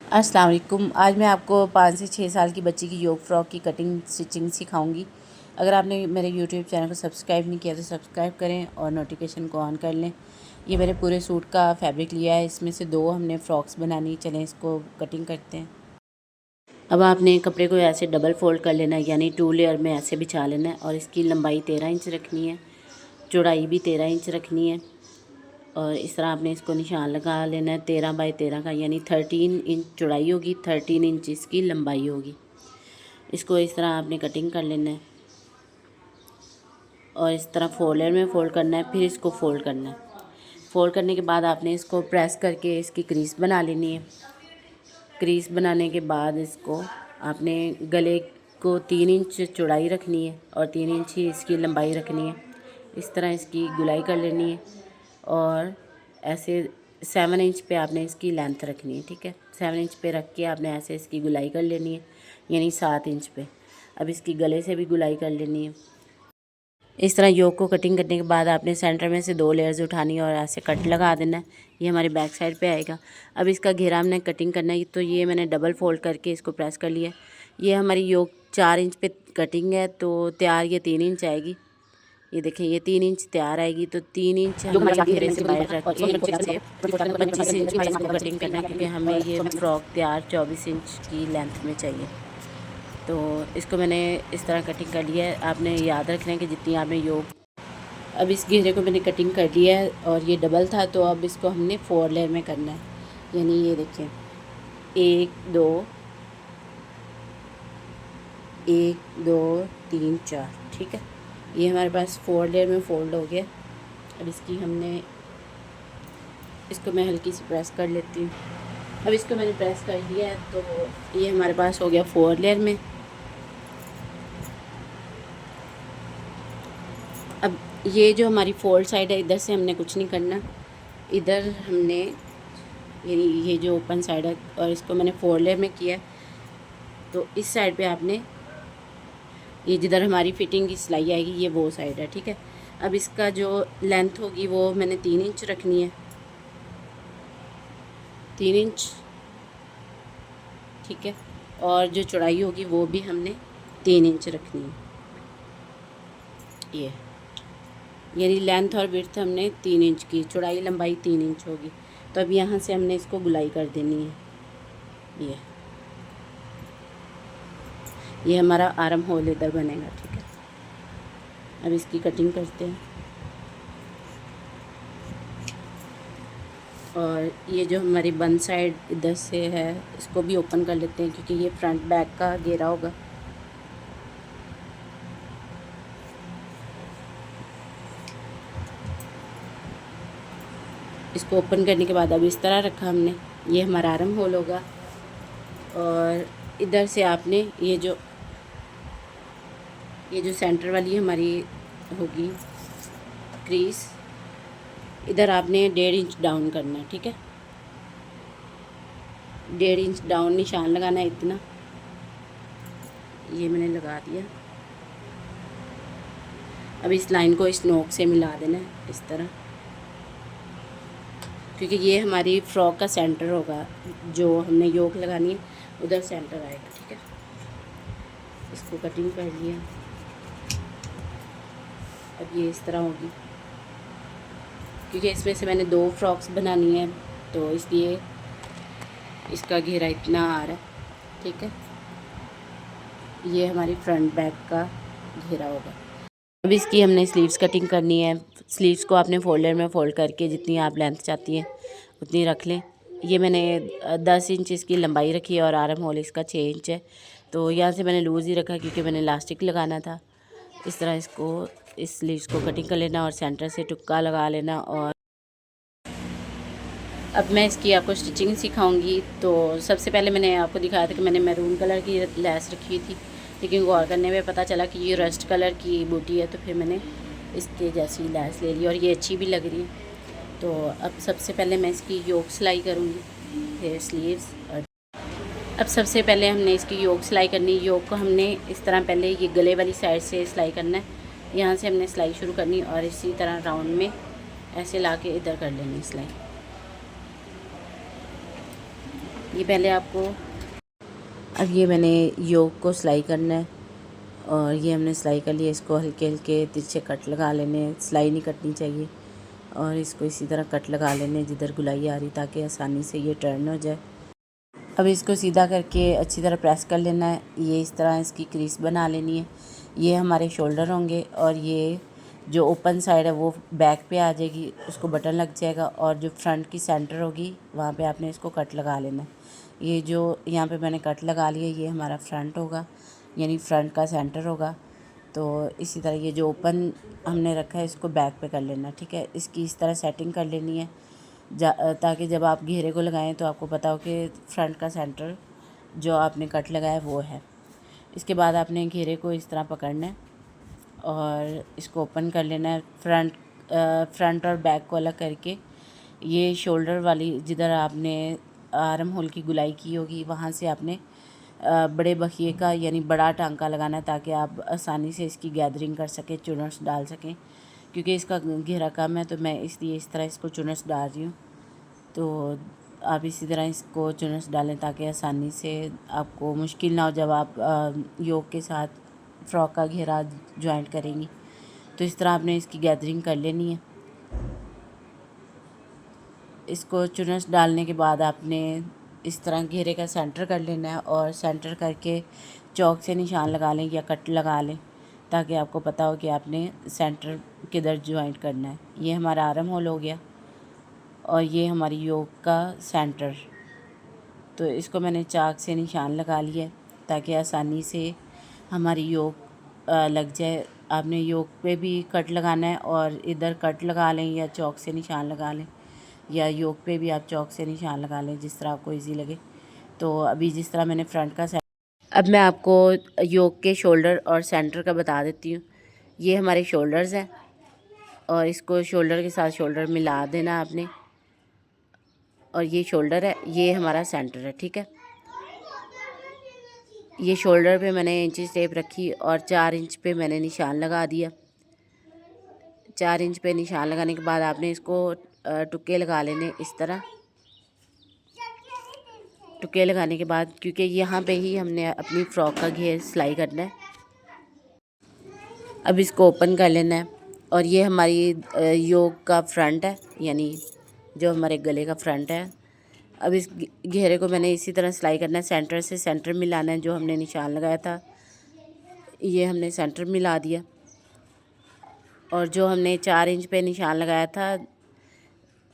अस्सलाम वालेकुम। आज मैं आपको 5 से 6 साल की बच्ची की योग फ्रॉक की कटिंग स्टिचिंग सिखाऊंगी। अगर आपने मेरे यूट्यूब चैनल को सब्सक्राइब नहीं किया तो सब्सक्राइब करें और नोटिफिकेशन को ऑन कर लें। ये मैंने पूरे सूट का फैब्रिक लिया है, इसमें से 2 हमने फ़्रॉक्स बनानी। चलें इसको कटिंग करते हैं। अब आपने कपड़े को ऐसे डबल फ़ोल्ड कर लेना है, यानी 2 लेयर में ऐसे बिछा लेना है और इसकी लंबाई 13 इंच रखनी है, चौड़ाई भी 13 इंच रखनी है। और इस तरह आपने इसको निशान लगा लेना है 13 बाई 13 का, यानी 13 इंच चौड़ाई होगी, 13 इंच इसकी लंबाई होगी। इसको इस तरह आपने कटिंग कर लेना है और इस तरह 4 लेयर में फ़ोल्ड करना है, फिर इसको फ़ोल्ड करना है। फ़ोल्ड करने के बाद आपने इसको प्रेस करके इसकी क्रीज बना लेनी है। क्रीज बनाने के बाद इसको आपने गले को 3 इंच चौड़ाई रखनी है और 3 इंच ही इसकी लंबाई रखनी है। इस तरह इसकी गुलाई कर लेनी है और ऐसे 7 इंच पे आपने इसकी लेंथ रखनी है। ठीक है, 7 इंच पे रख के आपने ऐसे इसकी गुलाई कर लेनी है, यानी 7 इंच पे। अब इसकी गले से भी गुलाई कर लेनी है। इस तरह योक को कटिंग करने के बाद आपने सेंटर में से 2 लेयर्स उठानी है और ऐसे कट लगा देना है। ये हमारी बैक साइड पे आएगा। अब इसका घेरा हमने कटिंग करना है, तो ये मैंने डबल फोल्ड करके इसको प्रेस कर लिया। ये हमारी योक 4 इंच पे कटिंग है, तो तैयार ये 3 इंच आएगी। ये देखें, ये 3 इंच तैयार आएगी, तो 3 इंच हमें घेरे से बाहर रख के 25 इंच पे इसको कटिंग करना है, क्योंकि हमें ये फ्रॉक तैयार 24 इंच की लेंथ में चाहिए। तो इसको मैंने इस तरह कटिंग कर लिया है। आपने याद रखना है कि जितनी आपने योग। अब इस घेरे को मैंने कटिंग कर लिया है और ये डबल था, तो अब इसको हमने 4 लेयर में करना है। यानी ये देखें, 1 2 1 2 3 4। ठीक है, ये हमारे पास 4 लेयर में फोल्ड हो गया। अब इसको मैं हल्की सी प्रेस कर लेती हूँ। अब इसको मैंने प्रेस कर लिया है, तो ये हमारे पास हो गया 4 लेयर में। अब ये जो हमारी फोल्ड साइड है, इधर से हमने कुछ नहीं करना। इधर हमने, यानी ये जो ओपन साइड है और इसको मैंने 4 लेयर में किया, तो इस साइड पे आपने ये जिधर हमारी फिटिंग की सिलाई आएगी, ये वो साइड है। ठीक है, अब इसका जो लेंथ होगी वो मैंने 3 इंच रखनी है, 3 इंच। ठीक है, और जो चौड़ाई होगी वो भी हमने 3 इंच रखनी है। ये यानी लेंथ और विड्थ हमने 3 इंच की, चौड़ाई लंबाई 3 इंच होगी। तो अब यहाँ से हमने इसको गुलाई कर देनी है। ये हमारा आर्म होल इधर बनेगा। ठीक है, अब इसकी कटिंग करते हैं। और ये जो हमारी बंद साइड इधर से है, इसको भी ओपन कर लेते हैं, क्योंकि ये फ्रंट बैक का घेरा होगा। इसको ओपन करने के बाद अब इस तरह रखा हमने, ये हमारा आर्म होल होगा। और इधर से आपने ये जो सेंटर वाली हमारी होगी क्रीज, इधर आपने 1.5 इंच डाउन करना है। ठीक है, 1.5 इंच डाउन निशान लगाना है, इतना। ये मैंने लगा दिया। अब इस लाइन को इस नोक से मिला देना है इस तरह, क्योंकि ये हमारी फ्रॉक का सेंटर होगा। जो हमने योक लगानी है उधर सेंटर आएगा। ठीक है, इसको कटिंग कर लिया। अब ये इस तरह होगी, क्योंकि इसमें से मैंने 2 फ्रॉक्स बनानी है, तो इसलिए इसका घेरा इतना आ रहा है। ठीक है, ये हमारी फ्रंट बैक का घेरा होगा। अब इसकी हमने स्लीव्स कटिंग करनी है। स्लीव्स को आपने फोल्डर में फ़ोल्ड करके जितनी आप लेंथ चाहती हैं उतनी रख लें। ये मैंने 10 इंच इसकी लंबाई रखी है और आर्म होल इसका 6 इंच है, तो यहाँ से मैंने लूज़ ही रखा क्योंकि मैंने इलास्टिक लगाना था। इस तरह इस स्लीव्स को कटिंग कर लेना और सेंटर से टुक्का लगा लेना। और अब मैं इसकी आपको स्टिचिंग सिखाऊंगी। तो सबसे पहले मैंने आपको दिखाया था कि मैंने मैरून कलर की लेस रखी थी, लेकिन गौर करने में पता चला कि ये रस्ट कलर की बूटी है, तो फिर मैंने इसके जैसी लेस ले ली और ये अच्छी भी लग रही है। तो अब सबसे पहले मैं इसकी योक सिलाई करूँगी, फिर स्लीव्स। और अब सबसे पहले हमने इसकी योक सिलाई करनी। योक को हमने इस तरह पहले ये गले वाली साइड से सिलाई करना है, यहाँ से हमने सिलाई शुरू करनी और इसी तरह राउंड में ऐसे ला के इधर कर लेनी सिलाई। ये पहले आपको, अब ये मैंने योक को सिलाई करना है और ये हमने सिलाई कर लिया। इसको हल्के हल्के तिरछे कट लगा लेने हैं, सिलाई नहीं कटनी चाहिए। और इसको इसी तरह कट लगा लेने हैं जिधर गुलाई आ रही, ताकि आसानी से ये टर्न हो जाए। अब इसको सीधा करके अच्छी तरह प्रेस कर लेना है। ये इस तरह इसकी क्रीज बना लेनी है। ये हमारे शोल्डर होंगे और ये जो ओपन साइड है वो बैक पे आ जाएगी, उसको बटन लग जाएगा। और जो फ्रंट की सेंटर होगी वहाँ पे आपने इसको कट लगा लेना है। ये जो यहाँ पे मैंने कट लगा लिया, ये हमारा फ्रंट होगा, यानी फ्रंट का सेंटर होगा। तो इसी तरह ये जो ओपन हमने रखा है इसको बैक पे कर लेना, ठीक है। इसकी इस तरह सेटिंग कर लेनी है ताकि जब आप घेरे को लगाएं तो आपको पता हो कि फ्रंट का सेंटर जो आपने कट लगाया वो है। इसके बाद आपने घेरे को इस तरह पकड़ना है और इसको ओपन कर लेना है। फ्रंट और बैक को अलग करके ये शोल्डर वाली जिधर आपने आर्म होल की गुलाई की होगी वहाँ से आपने बड़े बखिए का यानी बड़ा टांका लगाना है, ताकि आप आसानी से इसकी गैदरिंग कर सकें, चुनर्स डाल सकें। क्योंकि इसका घेरा कम है तो मैं इसलिए इस तरह इसको चुनर्स डाल रही हूँ। तो आप इसी तरह इसको चुनर्स डालें ताकि आसानी से आपको मुश्किल ना हो जब आप योक के साथ फ़्रॉक का घेरा जॉइंट करेंगी। तो इस तरह आपने इसकी गैदरिंग कर लेनी है। इसको चुनर्स डालने के बाद आपने इस तरह घेरे का सेंटर कर लेना है और सेंटर करके चौक से निशान लगा लें या कट लगा लें, ताकि आपको पता हो कि आपने सेंटर किधर जॉइंट करना है। ये हमारा आर्म होल हो गया और ये हमारी योक का सेंटर। तो इसको मैंने चाक से निशान लगा लिया ताकि आसानी से हमारी योक लग जाए। आपने योक पे भी कट लगाना है और इधर कट लगा लें या चौक से निशान लगा लें, या योक पे भी आप चौक से निशान लगा लें, जिस तरह आपको इजी लगे। तो अभी जिस तरह मैंने फ्रंट का अब मैं आपको योक के शोल्डर और सेंटर का बता देती हूँ। ये हमारे शोल्डर्स हैं और इसको शोल्डर के साथ शोल्डर मिला देना आपने, और ये शोल्डर है, ये हमारा सेंटर है, ठीक है। ये शोल्डर पे मैंने इंची टेप रखी और 4 इंच पे मैंने निशान लगा दिया। 4 इंच पे निशान लगाने के बाद आपने इसको टुक्के लगा लेने इस तरह। टुक्के लगाने के बाद क्योंकि यहाँ पे ही हमने अपनी फ़्रॉक का घेर सिलाई करना है, अब इसको ओपन कर लेना है। और ये हमारी योक का फ्रंट है, यानी जो हमारे गले का फ्रंट है। अब इस घेरे को मैंने इसी तरह सिलाई करना है, सेंटर से सेंटर मिलाना है। जो हमने निशान लगाया था ये हमने सेंटर मिला दिया, और जो हमने 4 इंच पे निशान लगाया था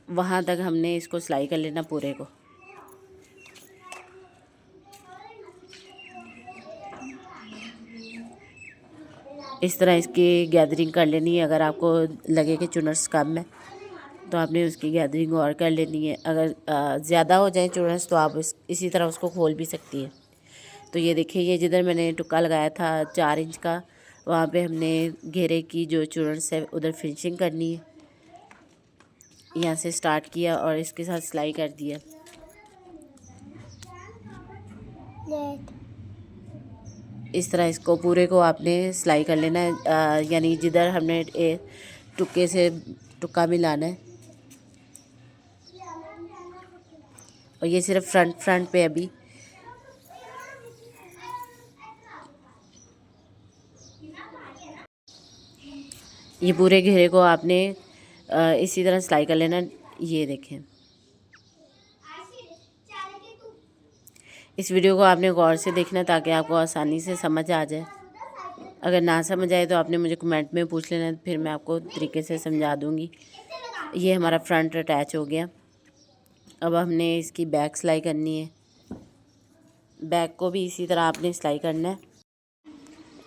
वहाँ तक हमने इसको सिलाई कर लेना पूरे को। इस तरह इसकी गैदरिंग कर लेनी है। अगर आपको लगे कि चुनर्स कम है तो आपने उसकी गैदरिंग और कर लेनी है। अगर ज़्यादा हो जाए चुनर्स तो आप इसी तरह उसको खोल भी सकती है। तो ये देखिए, ये जिधर मैंने टुक्का लगाया था 4 इंच का, वहाँ पे हमने घेरे की जो चुनर्स है उधर फिनिशिंग करनी है। यहाँ से स्टार्ट किया और इसके साथ सिलाई कर दिया। इस तरह इसको पूरे को आपने सिलाई कर लेना है, यानी जिधर हमने टुक्के से टुक्का मिलाना है। और ये सिर्फ फ्रंट पे अभी ये पूरे घेरे को आपने इसी तरह सिलाई कर लेना। ये देखें, इस वीडियो को आपने गौर से देखना ताकि आपको आसानी से समझ आ जाए। अगर ना समझ आए तो आपने मुझे कमेंट में पूछ लेना, फिर मैं आपको तरीके से समझा दूँगी। ये हमारा फ्रंट अटैच हो गया। अब हमने इसकी बैक सिलाई करनी है। बैक को भी इसी तरह आपने सिलाई करना है।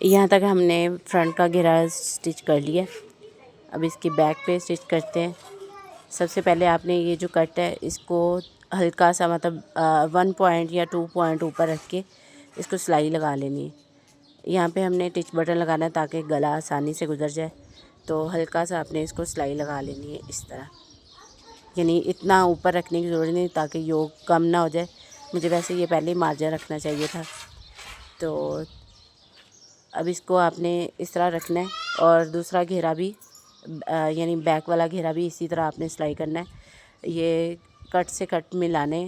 यहाँ तक हमने फ्रंट का घेरा स्टिच कर लिया। अब इसकी बैक पे स्टिच करते हैं। सबसे पहले आपने ये जो कट है इसको हल्का सा मतलब 1 पॉइंट या 2 पॉइंट ऊपर रख के इसको सिलाई लगा लेनी है। यहाँ पे हमने टिच बटन लगाना है ताकि गला आसानी से गुजर जाए। तो हल्का सा आपने इसको सिलाई लगा लेनी है इस तरह, यानी इतना ऊपर रखने की ज़रूरत नहीं ताकि योक कम ना हो जाए। मुझे वैसे ये पहले ही मार्जिन रखना चाहिए था। तो अब इसको आपने इस तरह रखना है और दूसरा घेरा भी यानी बैक वाला घेरा भी इसी तरह आपने सिलाई करना है। ये कट से कट मिलाने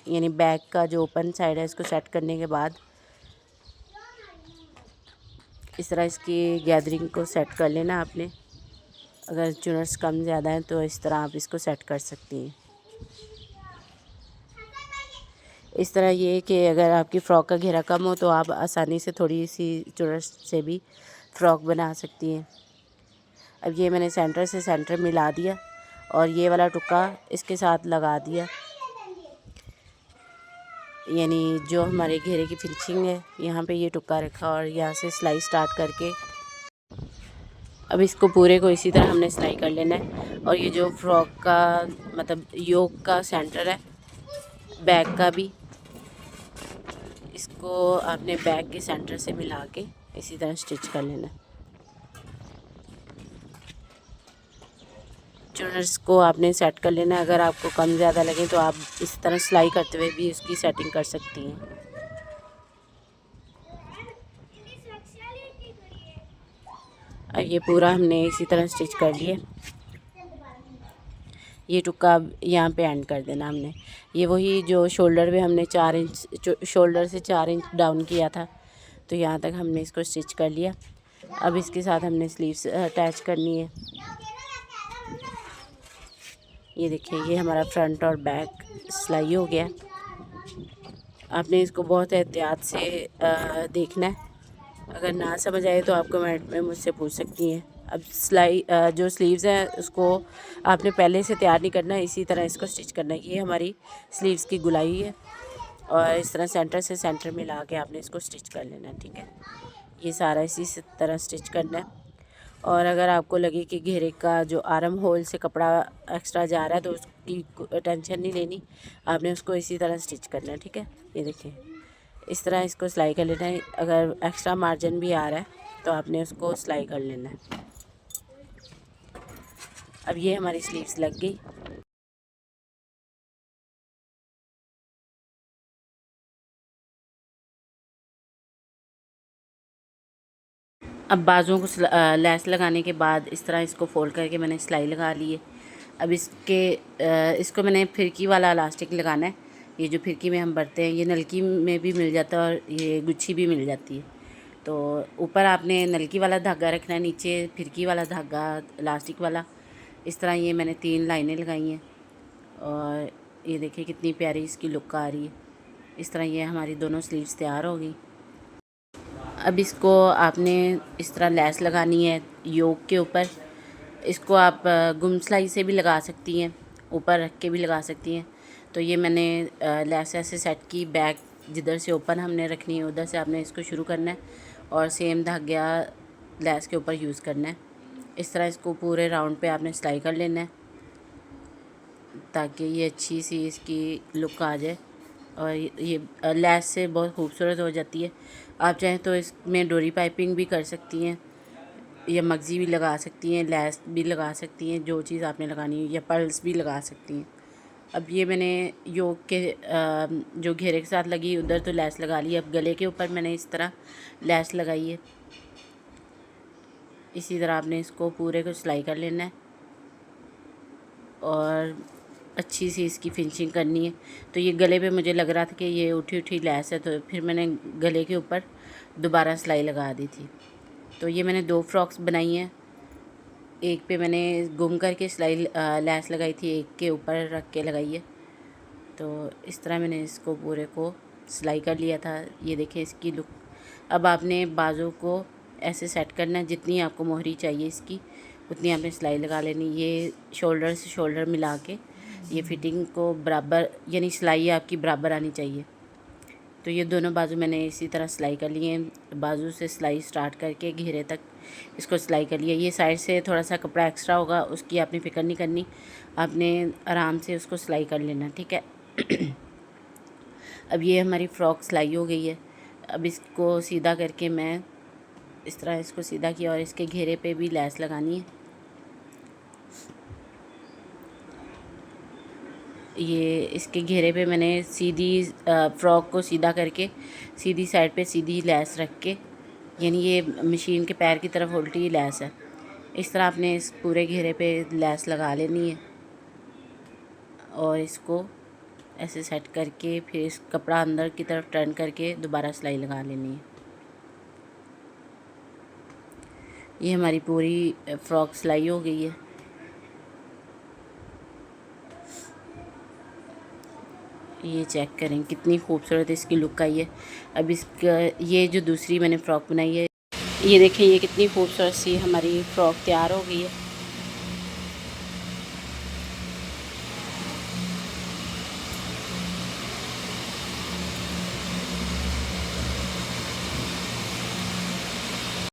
यानी बैक का जो ओपन साइड है इसको सेट करने के बाद इस तरह इसकी गैदरिंग को सेट कर लेना आपने। अगर चुनर्स कम ज़्यादा हैं तो इस तरह आप इसको सेट कर सकती हैं। इस तरह ये कि अगर आपकी फ़्रॉक का घेरा कम हो तो आप आसानी से थोड़ी सी चुनर्स से भी फ़्रॉक बना सकती हैं। अब ये मैंने सेंटर से सेंटर मिला दिया और ये वाला टुक्का इसके साथ लगा दिया, यानी जो हमारे घेरे की फिनिशिंग है यहाँ पे ये टुक्का रखा और यहाँ से सिलाई स्टार्ट करके अब इसको पूरे को इसी तरह हमने सिलाई कर लेना है। और ये जो फ्रॉक का मतलब योक का सेंटर है, बैक का भी, इसको आपने बैक के सेंटर से मिला के इसी तरह स्टिच कर लेना है। चुनर्स को आपने सेट कर लेना है। अगर आपको कम ज़्यादा लगे तो आप इस तरह सिलाई करते हुए भी उसकी सेटिंग कर सकती हैं। अब ये पूरा हमने इसी तरह स्टिच कर लिया। ये टुक्का अब यहाँ पे एंड कर देना हमने। ये वही जो शोल्डर पे हमने 4 इंच शोल्डर से 4 इंच डाउन किया था, तो यहाँ तक हमने इसको स्टिच कर लिया। अब इसके साथ हमने स्लीव्स अटैच करनी है। ये देखिए, ये हमारा फ्रंट और बैक सिलाई हो गया। आपने इसको बहुत एहतियात से देखना है। अगर ना समझ आए तो आप कमेंट में मुझसे पूछ सकती हैं। अब सिलाई जो स्लीव्स हैं उसको आपने पहले से तैयार नहीं करना है, इसी तरह इसको स्टिच करना है। ये हमारी स्लीव्स की गुलाई है और इस तरह सेंटर से सेंटर मिला के आपने इसको स्टिच कर लेना है। ठीक है, ये सारा इसी तरह स्टिच करना है। और अगर आपको लगे कि घेरे का जो आर्म होल से कपड़ा एक्स्ट्रा जा रहा है तो उसकी टेंशन नहीं लेनी, आपने उसको इसी तरह स्टिच करना है। ठीक है, ये देखिए, इस तरह इसको सिलाई कर लेना है। अगर एक्स्ट्रा मार्जिन भी आ रहा है तो आपने उसको सिलाई कर लेना है। अब ये हमारी स्लीव्स लग गई। अब बाजुओं को लैस लगाने के बाद इस तरह इसको फोल्ड करके मैंने सिलाई लगा ली है। अब इसको मैंने फिरकी वाला इलास्टिक लगाना है। ये जो फिरकी में हम भरते हैं, ये नलकी में भी मिल जाता है और ये गुच्छी भी मिल जाती है। तो ऊपर आपने नलकी वाला धागा रखना है, नीचे फिरकी वाला धागा इलास्टिक वाला। इस तरह ये मैंने 3 लाइनें लगाई हैं और ये देखिए कितनी प्यारी इसकी लुक आ रही है। इस तरह ये हमारी दोनों स्लीव्स तैयार हो गई। अब इसको आपने इस तरह लैस लगानी है योक के ऊपर। इसको आप गुम सिलाई से भी लगा सकती हैं, ऊपर रख के भी लगा सकती हैं। तो ये मैंने लैस ऐसे सेट की, बैक जिधर से ओपन हमने रखनी है उधर से आपने इसको शुरू करना है और सेम धागा लैस के ऊपर यूज़ करना है। इस तरह इसको पूरे राउंड पे आपने सिलाई कर लेना है ताकि ये अच्छी सी इसकी लुक आ जाए और ये लैस से बहुत खूबसूरत हो जाती है। आप चाहें तो इसमें डोरी पाइपिंग भी कर सकती हैं या मगज़ी भी लगा सकती हैं, लैस भी लगा सकती हैं, जो चीज़ आपने लगानी है, या पर्ल्स भी लगा सकती हैं। अब ये मैंने योक के जो घेरे के साथ लगी उधर तो लैस लगा ली। अब गले के ऊपर मैंने इस तरह लैस लगाई है। इसी तरह आपने इसको पूरे को सिलाई कर लेना है और अच्छी सी इसकी फिनिशिंग करनी है। तो ये गले पे मुझे लग रहा था कि ये उठी उठी लैस है, तो फिर मैंने गले के ऊपर दोबारा सिलाई लगा दी थी। तो ये मैंने 2 फ्रॉक्स बनाई हैं। एक पे मैंने गुम करके सिलाई लैस लगाई थी, एक के ऊपर रख के लगाई है। तो इस तरह मैंने इसको पूरे को सिलाई कर लिया था। ये देखिए इसकी लुक। अब आपने बाजू को ऐसे सेट करना है, जितनी आपको मोहरी चाहिए इसकी उतनी आपने सिलाई लगा लेनी। ये शोल्डर से शोल्डर मिला के ये फिटिंग को बराबर, यानी सिलाई आपकी बराबर आनी चाहिए। तो ये दोनों बाजू मैंने इसी तरह सिलाई कर लिए हैं। बाजू से सिलाई स्टार्ट करके घेरे तक इसको सिलाई कर लिया। ये साइड से थोड़ा सा कपड़ा एक्स्ट्रा होगा, उसकी आपने फ़िक्र नहीं करनी, आपने आराम से उसको सिलाई कर लेना। ठीक है। अब ये हमारी फ़्रॉक सिलाई हो गई है। अब इसको सीधा करके मैं इस तरह इसको सीधा किया और इसके घेरे पे भी लैस लगानी है। ये इसके घेरे पे मैंने सीधी फ़्रॉक को सीधा करके सीधी साइड पे सीधी लैस रख के, यानी ये मशीन के पैर की तरफ उल्टी लैस है। इस तरह आपने इस पूरे घेरे पे लैस लगा लेनी है और इसको ऐसे सेट करके फिर इस कपड़ा अंदर की तरफ टर्न करके दोबारा सिलाई लगा लेनी है। ये हमारी पूरी फ्रॉक सिलाई हो गई है। ये चेक करें कितनी खूबसूरत इसकी लुक आई है। अब इसका ये जो दूसरी मैंने फ़्रॉक बनाई है, ये देखें ये कितनी खूबसूरत सी हमारी फ़्रॉक तैयार हो गई है।